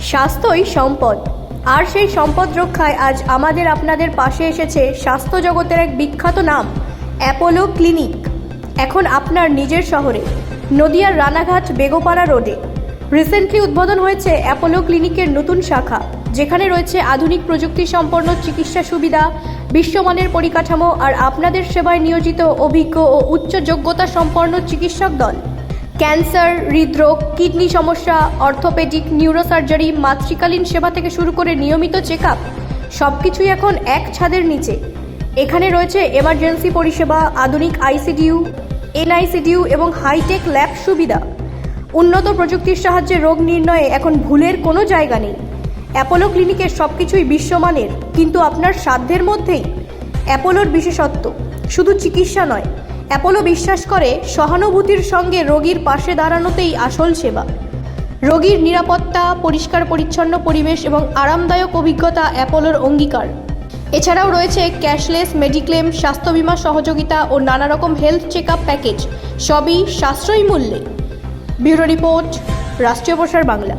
স্বাস্থ্যই সম্পদ, আর সেই সম্পদ রক্ষায় আজ আমাদের আপনাদের পাশে এসেছে স্বাস্থ্য জগতের এক বিখ্যাত নাম অ্যাপোলো ক্লিনিক। এখন আপনার নিজের শহরে নদিয়ার রানাঘাট বেগোপাড়া রোডে রিসেন্টলি উদ্বোধন হয়েছে অ্যাপোলো ক্লিনিকের নতুন শাখা, যেখানে রয়েছে আধুনিক প্রযুক্তি সম্পন্ন চিকিৎসা সুবিধা, বিশ্বমানের পরিকাঠামো আর আপনাদের সেবায় নিয়োজিত অভিজ্ঞ ও উচ্চ যোগ্যতা সম্পন্ন চিকিৎসক দল। ক্যান্সার, হৃদরোগ, কিডনি সমস্যা, অর্থোপেডিক, নিউরোসার্জারি, মাতৃকালীন সেবা থেকে শুরু করে নিয়মিত চেক আপ সব কিছুই এখন এক ছাদের নিচে। এখানে রয়েছে এমার্জেন্সি পরিষেবা, আধুনিক আইসিডিউ, এনআইসিডিউ এবং হাইটেক ল্যাব সুবিধা। উন্নত প্রযুক্তির সাহায্যে রোগ নির্ণয়ে এখন ভুলের কোনো জায়গা নেই। অ্যাপোলো ক্লিনিকের সব কিছুই বিশ্বমানের, কিন্তু আপনার সাধ্যের মধ্যেই। অ্যাপোলোর বিশেষত্ব শুধু চিকিৎসা নয়, অ্যাপোলো বিশ্বাস করে সহানুভূতির সঙ্গে রোগীর পাশে দাঁড়ানোতেই আসল সেবা। রোগীর নিরাপত্তা, পরিষ্কার পরিচ্ছন্ন পরিবেশ এবং আরামদায়ক অভিজ্ঞতা অ্যাপোলোর অঙ্গীকার। এছাড়াও রয়েছে ক্যাশলেস মেডিক্লেম, স্বাস্থ্য বীমা সহযোগিতা ও নানা রকম হেলথ চেক আপ প্যাকেজ, সবই সাশ্রয়ী মূল্যে। ব্যুরো রিপোর্ট, রাষ্ট্রীয় প্রসার বাংলা।